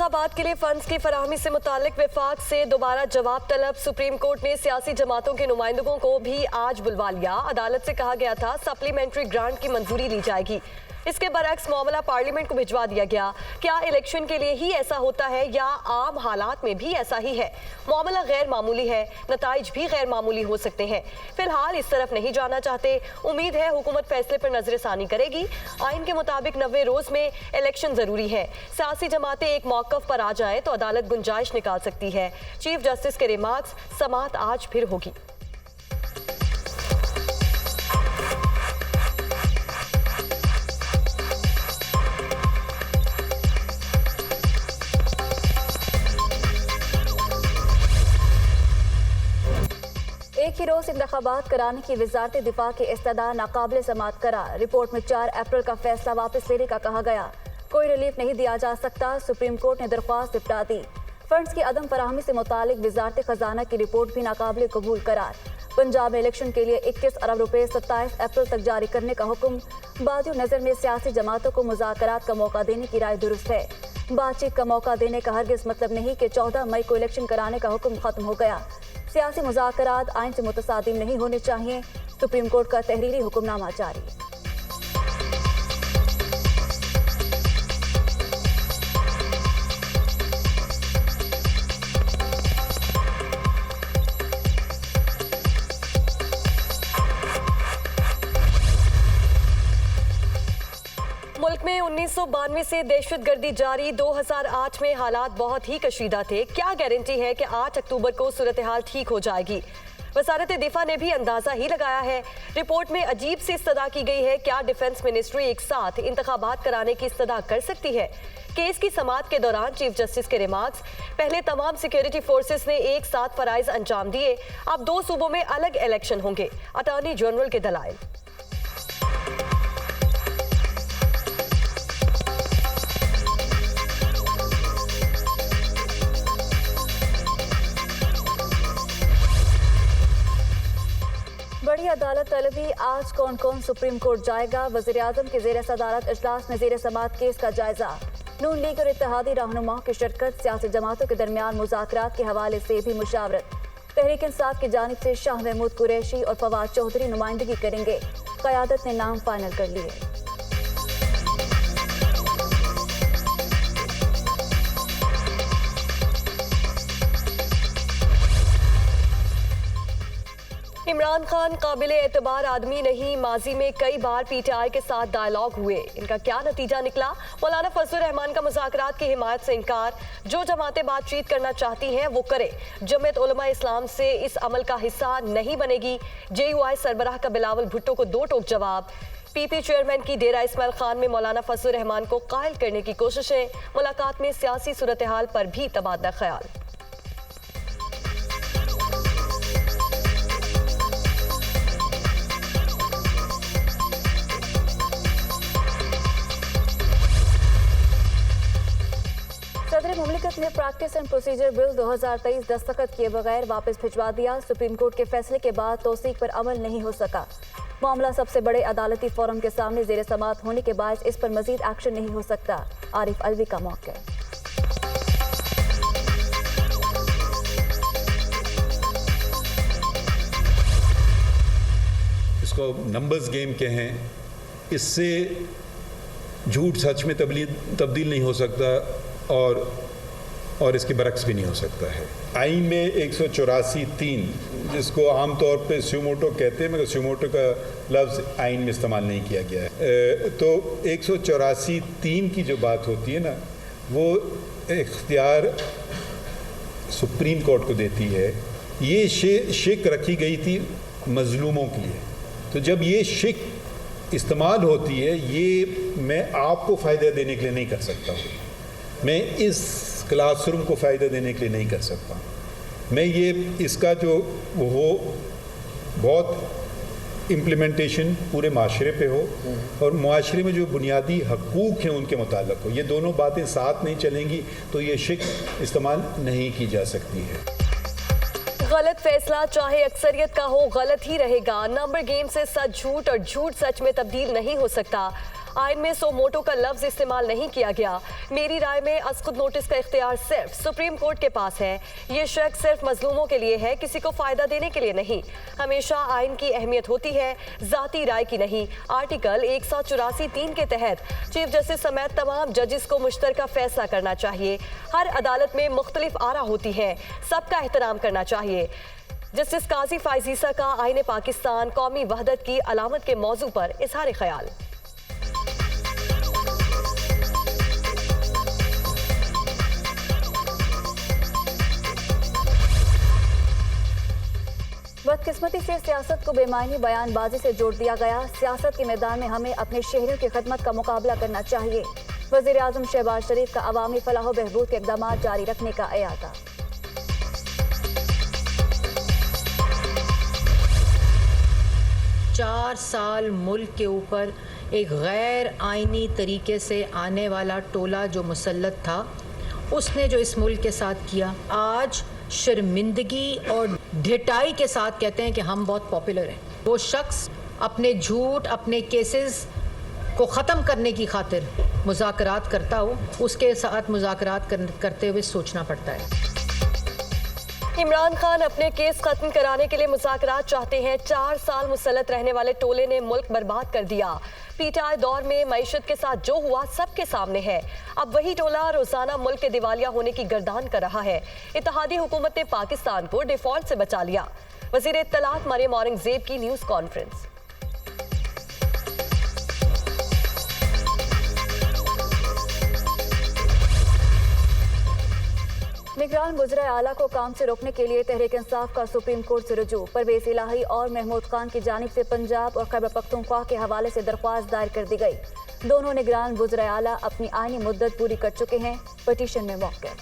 इंतखाबात के लिए फंड्स की फराहमी से मुतालिक विफाक से दोबारा जवाब तलब। सुप्रीम कोर्ट ने सियासी जमातों के नुमाइंदों को भी आज बुलवा लिया। अदालत से कहा गया था सप्लीमेंट्री ग्रांट की मंजूरी ली जाएगी। इसके बरअक्स मामला पार्लियामेंट को भिजवा दिया गया। क्या इलेक्शन के लिए ही ऐसा होता है या आम हालात में भी ऐसा ही है? मामला गैर मामूली है, नताइज भी गैर मामूली हो सकते हैं। फिलहाल इस तरफ नहीं जाना चाहते। उम्मीद है हुकूमत फैसले पर नजरसानी करेगी। आइन के मुताबिक 90 रोज में इलेक्शन जरूरी है। सियासी जमातें एक मौकफ पर आ जाए तो अदालत गुंजाइश निकाल सकती है। चीफ जस्टिस के रिमार्क्स, समाअत आज फिर होगी। एक ही रोज इंतखाबात कराने की वजारत दिफा की इस्तदा नाकाबिल समाअत करार। रिपोर्ट में 4 अप्रैल का फैसला वापस लेने का कहा गया। कोई रिलीफ नहीं दिया जा सकता, सुप्रीम कोर्ट ने दरख्वास्त निपटा दी। फंड्स की अदम फराहमी से मुतालिक वजारत खजाना की रिपोर्ट भी नाकाबिल कबूल करार। पंजाब में इलेक्शन के लिए 21 अरब रुपए 27 अप्रैल तक जारी करने का हुक्म। बादियों नजर में सियासी जमातों को मुज़ाकरात का मौका देने की राय दुरुस्त है। बातचीत का मौका देने का हरगिज मतलब नहीं कि 14 मई को इलेक्शन कराने का हुक्म खत्म हो गया। सियासी मुज़ाकरात आइन से मुतसादिम नहीं होने चाहिए। सुप्रीम कोर्ट का तहरीरी हुक्मनामा जारी। मुल्क में 1992 से दहशतगर्दी जारी। 2008 में हालात बहुत ही कशीदा थे। क्या गारंटी है कि 8 अक्टूबर को सूरत हाल ठीक हो जाएगी? वजारत दिफा ने भी अंदाजा ही लगाया है। रिपोर्ट में अजीब सी इस्तदा की गई है। क्या डिफेंस मिनिस्ट्री एक साथ इंतखाबात कराने की इस्तदा कर सकती है? केस की समाअत के दौरान चीफ जस्टिस के रिमार्क्स, पहले तमाम सिक्योरिटी फोर्सेस ने एक साथ फराइज अंजाम दिए, अब 2 सूबों में अलग इलेक्शन होंगे। अटॉर्नी जनरल के दलाइल। बड़ी अदालत तलबी, आज कौन कौन सुप्रीम कोर्ट जाएगा? वज़ीर आज़म के ज़ेर सदारत इजलास में ज़ेर समाअत केस का जायजा। नून लीग और इत्तेहादी रहनुमाओं की शिरकत। सियासी जमातों के दरमियान मुज़ाकरात के हवाले से भी मुशावरत। तहरीक इंसाफ की जानिब से शाह महमूद कुरैशी और फवाद चौधरी नुमाइंदगी करेंगे। क़यादत ने नाम फाइनल कर लिए। इमरान खान काबिल एतबार आदमी नहीं। माजी में कई बार पीटीआई के साथ डायलॉग हुए, इनका क्या नतीजा निकला? मौलाना फजलुर रहमान का मुज़ाकरात की हिमायत से इनकार। जो जमातें बातचीत करना चाहती हैं वो करे। जमीयत उलमा इस्लाम से इस अमल का हिस्सा नहीं बनेगी। JUI सरबराह का बिलावल भुट्टो को 2 टोक जवाब। PP चेयरमैन की डेरा इस्माइल खान में मौलाना फजलुर रहमान को कायल करने की कोशिशें। मुलाकात में सियासी सूरत हाल पर भी तबादला ख्याल। सदर मुमलिकत ने प्रैक्टिस एंड प्रोसीजर बिल 2023 दस्तखत किए बगैर वापस भिजवा दिया। सुप्रीम कोर्ट के फैसले के बाद तौसीक पर अमल नहीं हो सका। मामला सबसे बड़े अदालती फोरम के सामने ज़ेर समाअत होने के बायस इस पर मजीद एक्शन नहीं हो सकता। आरिफ अलवी का मौक़िफ़। इसको नंबर्स गेम कहें, इससे झूठ सच में तब्दील नहीं हो सकता और इसके बरक्स भी नहीं हो सकता है। आइन में 184(3 जिसको आमतौर पे स्यूमोटो कहते हैं, मगर स्यूमोटो का लफ्ज़ आइन में इस्तेमाल नहीं किया गया है। तो 184(3 की जो बात होती है ना, वो इख्तियार सुप्रीम कोर्ट को देती है। ये शिक रखी गई थी मजलूमों के लिए। तो जब ये शिक इस्तेमाल होती है, ये मैं आपको फ़ायदा देने के लिए नहीं कर सकता हूँ, मैं इस क्लासरूम को फ़ायदा देने के लिए नहीं कर सकता। मैं ये इसका जो वो बहुत इम्प्लीमेंटेशन पूरे माशरे पे हो और माशरे में जो बुनियादी हकूक़ हैं उनके मुताल्लिक़ हो। ये दोनों बातें साथ नहीं चलेंगी तो ये शिक इस्तेमाल नहीं की जा सकती है। गलत फैसला चाहे अक्सरियत का हो, गलत ही रहेगा। नंबर गेम से सच झूठ और झूठ सच में तब्दील नहीं हो सकता। आइन में सो मोटो का लफ्ज इस्तेमाल नहीं किया गया। मेरी राय में अज़खुद नोटिस का इख्तियार सिर्फ सुप्रीम कोर्ट के पास है। ये शक सिर्फ मजलूमों के लिए है, किसी को फायदा देने के लिए नहीं। हमेशा आइन की अहमियत होती है, जाती राय की नहीं। आर्टिकल 184(3) के तहत चीफ जस्टिस समेत तमाम जजेस को मुश्तरका फैसला करना चाहिए। हर अदालत में मुख्तलिफ आरा होती है, सबका एहतराम करना चाहिए। जस्टिस काजी फायजीसा का आईने पाकिस्तान कौमी वहदत की अलामत के मौजू पर इजहार ख्याल। बदकिस्मती से सियासत को बेमायनी बयानबाजी से जोड़ दिया गया। सियासत के मैदान में हमें अपने शहरियों की खिदमत का मुकाबला करना चाहिए। वज़ीर आज़म शहबाज शरीफ का अवामी फलाह व बहबूद के इक़दाम जारी रखने का एलान। 4 साल मुल्क के ऊपर एक गैर आइनी तरीके से आने वाला टोला जो मुसल्लत था, उसने जो इस मुल्क के साथ किया, आज शर्मिंदगी और ढिठाई के साथ कहते हैं कि हम बहुत पॉपुलर हैं। वो शख्स अपने झूठ, अपने केसेस को ख़त्म करने की खातिर मुज़ाकरात करता हो, उसके साथ मुज़ाकरात करते हुए सोचना पड़ता है। इमरान खान अपने केस खत्म कराने के लिए मुज़ाकरात चाहते हैं। 4 साल मुसल्लत रहने वाले टोले ने मुल्क बर्बाद कर दिया। पीटीआई दौर में मईशत के साथ जो हुआ सबके सामने है। अब वही टोला रोजाना मुल्क के दिवालिया होने की गर्दान कर रहा है। इत्तेहादी हुकूमत ने पाकिस्तान को डिफॉल्ट से बचा लिया। वज़ीर इत्तलात मरियम औरंगज़ेब की न्यूज़ कॉन्फ्रेंस। निगरान वज़ीर आला को काम से रोकने के लिए तहरीक इंसाफ का सुप्रीम कोर्ट से रुजू। परवेज इलाही और महमूद खान की जानिब से पंजाब और खैबर पख्तूनख्वा के हवाले से दरख्वास्त दायर कर दी गई। दोनों निगरान वज़ीर आला अपनी आईनी मुद्दत पूरी कर चुके हैं। पटिशन में मौक़िफ़।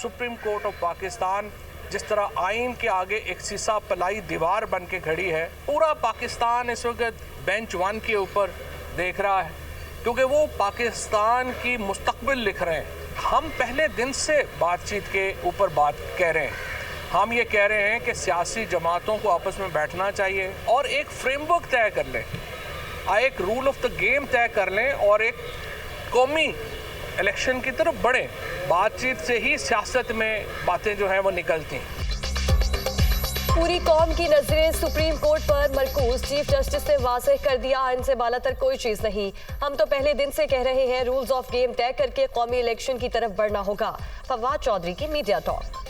सुप्रीम कोर्ट ऑफ पाकिस्तान जिस तरह आइन के आगे एक सीसा पलाई दीवार बन के खड़ी है, पूरा पाकिस्तान इस वक्त बेंच 1 के ऊपर देख रहा है, क्योंकि वो पाकिस्तान की मुस्तकबिल लिख रहे हैं। हम पहले दिन से बातचीत के ऊपर बात कह रहे हैं। हम ये कह रहे हैं कि सियासी जमातों को आपस में बैठना चाहिए और एक फ्रेमवर्क तय कर लें, एक रूल ऑफ द गेम तय कर लें और एक कौमी इलेक्शन की तरफ बढ़े। बातचीत से ही सियासत में बातें जो हैं वो निकलती हैं। पूरी कौम की नजरें सुप्रीम कोर्ट पर मरकूज। चीफ जस्टिस ने वाज़ेह कर दिया, आइन से बालातर कोई चीज नहीं। हम तो पहले दिन से कह रहे हैं, रूल्स ऑफ गेम तय करके कौमी इलेक्शन की तरफ बढ़ना होगा। फवाद चौधरी की मीडिया टॉक।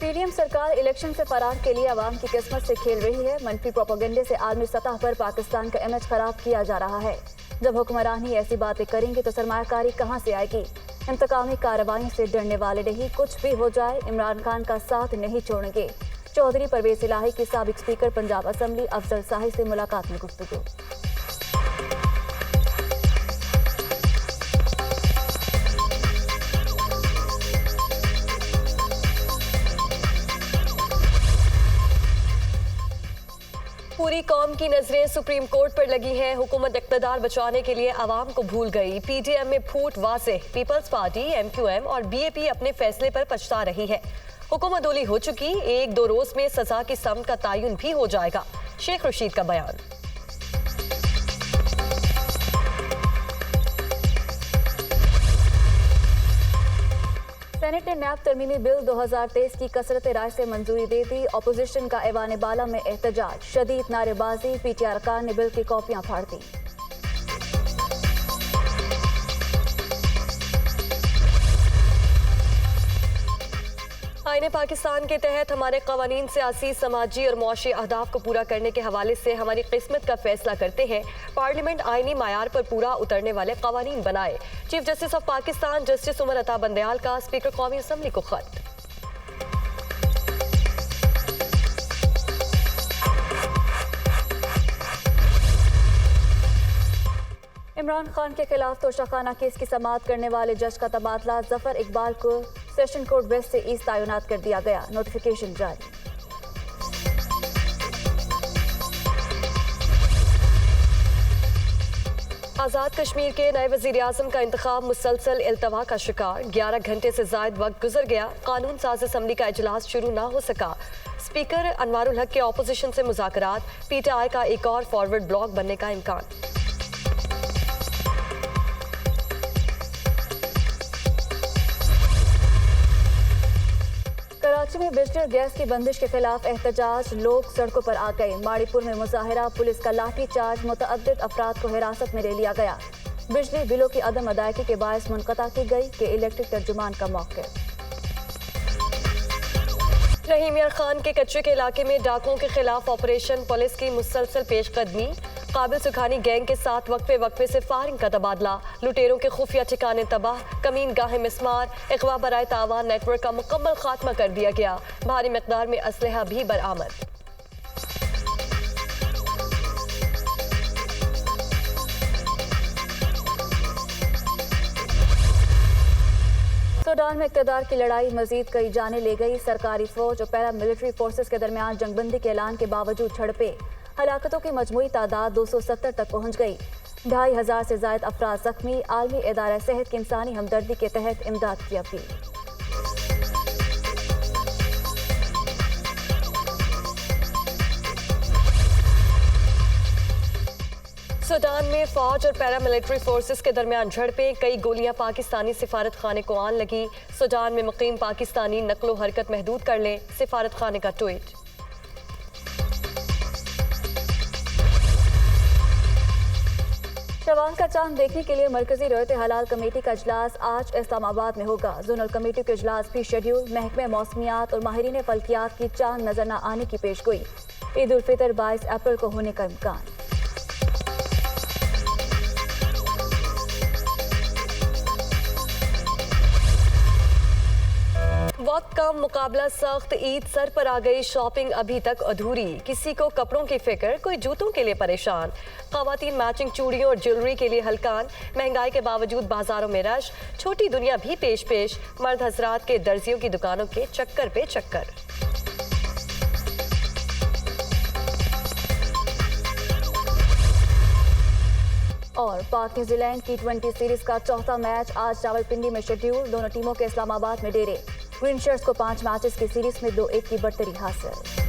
पीडीएम सरकार इलेक्शन से फरार के लिए अवाम की किस्मत से खेल रही है। मनफी प्रोपेगेंडे से आलमी सतह पर पाकिस्तान का इमेज खराब किया जा रहा है। जब हुक्मरान ही ऐसी बातें करेंगे तो सरमायाकारी कहां से आएगी। इंतकामी कार्रवाई से डरने वाले नहीं, कुछ भी हो जाए इमरान खान का साथ नहीं छोड़ेंगे। चौधरी परवेज इलाही की साबिक स्पीकर पंजाब असम्बली अफजल साहिब से मुलाकात में गुफ्तगू। पूरी कौम की नजरें सुप्रीम कोर्ट पर लगी हैं। हुकूमत इक़्तिदार बचाने के लिए आवाम को भूल गई। पीटीएम में फूट वाज़ेह। पीपल्स पार्टी, एमक्यूएम और बीएपी अपने फैसले पर पछता रही है। हुकूमत डोली हो चुकी, 1-2 रोज में सजा की सम का तयन भी हो जाएगा। शेख रशीद का बयान। सेनेट ने नैब तरमीमी बिल 2023 की कसरत राय से मंजूरी दे दी। अपोजिशन का ऐवान बाला में एहतजाज, शदीद नारेबाजी। पीटीआई अरकान ने बिल की कॉपियां फाड़ दी। आईने पाकिस्तान के तहत हमारे कवानीन सियासी, समाजी और मुआशी अहदाफ को पूरा करने के हवाले से हमारी किस्मत का फैसला करते हैं। पार्लियामेंट आईनी मायार पर पूरा उतरने वाले कवानीन बनाए। Chief justice of Pakistan justice Umar Ata Bandial का स्पीकर कौमी असम्बली को खत। इमरान खान के खिलाफ तोशाखाना केस की समाअत करने वाले जज का तबादला जफर इकबाल को सेशन कोर्ट वेस्ट से ईस्ट तैनात कर दिया गया। नोटिफिकेशन जारी। आज़ाद कश्मीर के नए वज़ीर आज़म का इंतखाब मुसलसल इल्तवा का शिकार। 11 घंटे से ज़ायद वक्त गुजर गया, कानून साज असम्बली का इजलास शुरू ना हो सका। स्पीकर अनवारुल हक के ऑपोजिशन से मुज़ाकरात, PTI का एक और फॉरवर्ड ब्लॉक बनने का इम्कान। कराची में बिजली और गैस की बंदिश के खिलाफ एहतजाज, लोग सड़कों पर आ गए। माड़ीपुर में मुजाहिरा, पुलिस का लाठी चार्ज, मुतअद्दिद अफराद को हिरासत में ले लिया गया। बिजली बिलों की अदम अदायगी के बायस मुनक़ता की गई कि इलेक्ट्रिक तर्जुमान का मौक़िफ़। रहीम यार खान के कच्चे के इलाके में डाकुओं के खिलाफ ऑपरेशन, पुलिस की मुसलसल पेशकदमी। काबिल सुखानी गैंग के साथ वक्फे से फायरिंग का तबादला, लुटेरों के खुफिया ठिकाने तबाह, कमीन गाहे मिस्मार, इगवा बराए तावान नेटवर्क का मुकम्मल खात्मा कर दिया गया। भारी मिकदार में असलहा भी बरामद। सूडान में इक़्तिदार की लड़ाई मजीद कई जाने ले गई। सरकारी फौज और पैरा मिलिट्री फोर्सेस के दरमियान जंगबंदी के ऐलान के बावजूद झड़पें, हलाकतों की मजमूई तादाद 270 तक पहुँच गई। 2500 से ज़ायद अफराद जख्मी। आलमी इदारा सेहत की इंसानी हमदर्दी के तहत इमदाद की अपील। सूडान में फौज और पैरामिलिट्री फोर्सेस के दरमियान झड़पें, कई गोलियां पाकिस्तानी सिफारत खाने को आन लगी। सूडान में मुकीम पाकिस्तानी नकलो हरकत महदूद कर लें, सिफारत खाने का ट्वीट। शवाल का चांद देखने के लिए मरकजी रोयत हलाल कमेटी का इजलास आज इस्लामाबाद में होगा। जोनल कमेटी के इजलास भी शेड्यूल। महकमे मौसमियात और माहिरीन फल्कियात की चांद नजर न आने की पेशगोई। ईद उल फितर 22 अप्रैल को होने का इम्कान। वक्त कम, मुकाबला सख्त, ईद सर पर आ गई, शॉपिंग अभी तक अधूरी। किसी को कपड़ों की फिक्र, कोई जूतों के लिए परेशान। ख़वातीन मैचिंग चूड़ियों और ज्वेलरी के लिए हलकान। महंगाई के बावजूद बाजारों में रश, छोटी दुनिया भी पेश। मर्द हजरात के दर्जियों की दुकानों के चक्कर पे चक्कर। और पाक न्यूजीलैंड T20 सीरीज का चौथा मैच आज रावलपिंडी में शेड्यूल। दोनों टीमों के इस्लामाबाद में डेरे। ग्रीन शर्ट्स को 5 मैचेस की सीरीज में 2-1 की बढ़तरी हासिल।